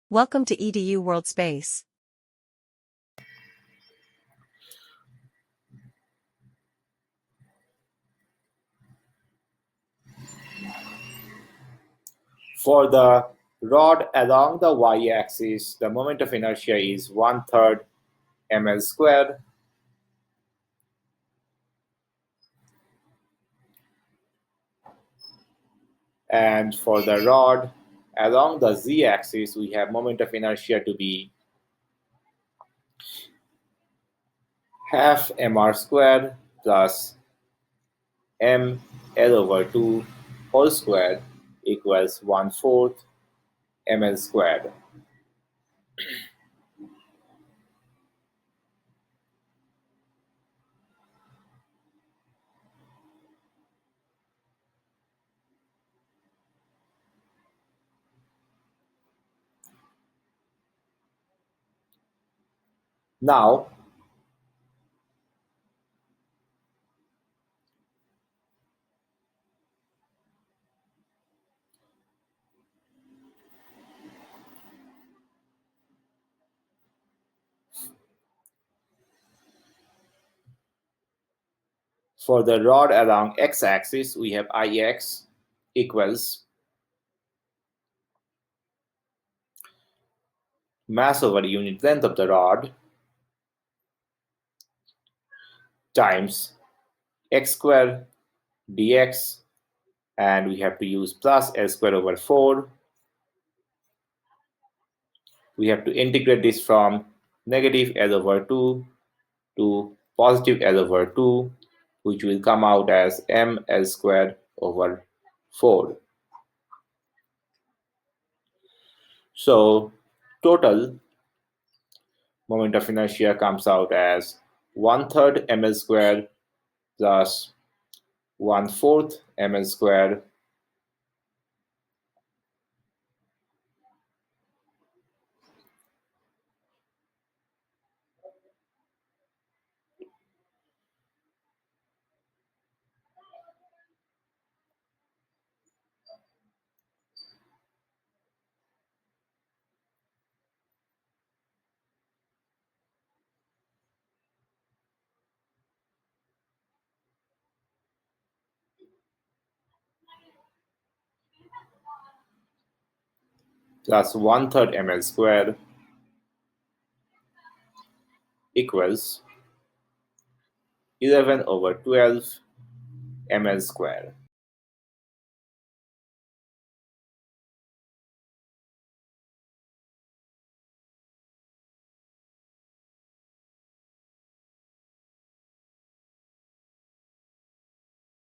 Welcome to EDU World Space. For the rod along the y-axis, the moment of inertia is 1/3 ml squared. And for the rod along the z-axis, we have moment of inertia to be half mr squared plus m L/2 whole squared equals 1/4 ml squared. Now, for the rod along x-axis, we have Ix equals mass over unit length of the rod times x squared dx, and we have to use plus L squared over 4. We have to integrate this from negative L/2 to positive L/2, which will come out as mL squared over 4. So total moment of inertia comes out as 1/3 ml squared plus 1/4 ml squared plus 1/3 ml squared equals 11/12 ml squared.